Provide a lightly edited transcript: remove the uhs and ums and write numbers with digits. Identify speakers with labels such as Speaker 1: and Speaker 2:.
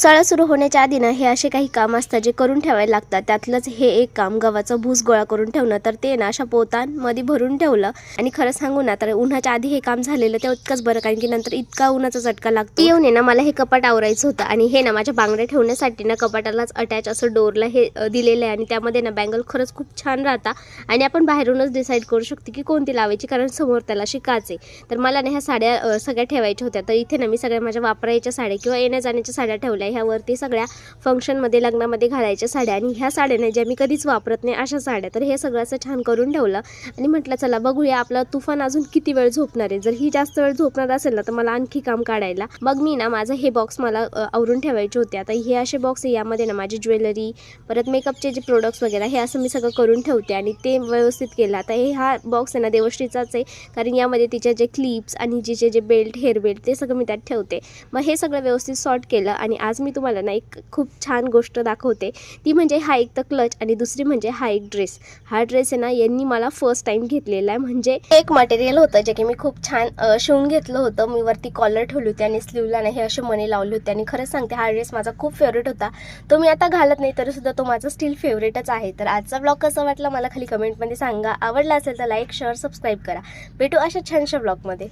Speaker 1: पावसाळा सुरू होण्याच्या आधी ना हे असे काही काम असतात जे करून ठेवायला लागतात. त्यातलंच हे एक काम गव्हाचं भूस गोळा करून ठेवणं. तर ते ना अशा पोतांमध्ये भरून ठेवलं आणि खरं सांगू ना तर उन्हाच्या आधी हे काम झालेलं ते इतकंच बरं, कारण की नंतर इतका उन्हाचा झटका लागतो. येऊन ना मला हे कपाट आवरायचं होतं आणि हे ना माझ्या बांगड्या ठेवण्यासाठी ना कपाटालाच अटॅच असं डोरला हे दिलेलं आहे आणि त्यामध्ये ना बँगल खरंच खूप छान राहतात आणि आपण बाहेरूनच डिसाईड करू शकतो की कोणती लावायची, कारण समोर त्याला काच आहे. तर मला ना ह्या साड्या सगळ्या ठेवायच्या होत्या. तर इथे ना मी सगळ्या माझ्या वापरायच्या साड्या किंवा येण्या जाण्याच्या साड्या ठेवल्या. ह्यावरती सगळ्या फंक्शनमध्ये लग्नामध्ये घालायच्या साड्या आणि ह्या साड्या नाही ज्या मी कधीच वापरत नाही अशा साड्या. तर हे सगळं असं छान करून ठेवलं आणि म्हटलं चला बघूया आपला तुफान अजून किती वेळ झोपणार आहे. जर ही जास्त वेळ झोपणार असेल ना तर मला आणखी काम काढायला. मग मी ना माझं हे बॉक्स मला आवरून ठेवायचे होते. आता हे असे बॉक्स आहे, यामध्ये ना माझी ज्वेलरी परत मेकअपचे जे प्रोडक्ट्स वगैरे हे असं मी सगळं करून ठेवते आणि ते व्यवस्थित केलं. आता हा बॉक्स आहे ना देवश्रीचाच आहे, कारण यामध्ये तिचे जे क्लिप्स आणि जिचे जे बेल्ट हेअर बेल्ट ते सगळं मी त्यात ठेवते. मग हे सगळं व्यवस्थित सॉर्ट केलं आणि आज मी तुम्हाला ना एक खूप छान गोष्ट दाखवते. ती म्हणजे हा एक तर क्लच आणि दुसरी म्हणजे हा एक ड्रेस. हा ड्रेस आहे ना यांनी मला फर्स्ट टाइम घेतलेला आहे. म्हणजे एक मटेरियल होतं जे की मी खूप छान शिवून घेतलं होतं. मी वरती कॉलर ठेवली होती आणि स्लीवला ना हे असे मणी लावले होते आणि खरंच सांगते हा ड्रेस माझा खूप फेवरेट होता. तो मी आता घालत नाही तरी सुद्धा तो माझा स्टील फेवरेटच आहे. तर आजचा ब्लॉग कसा वाटला मला खाली कमेंटमध्ये सांगा. आवडला असेल तर लाईक शेअर सबस्क्राईब करा. भेटू अशा छानशा ब्लॉगमध्ये.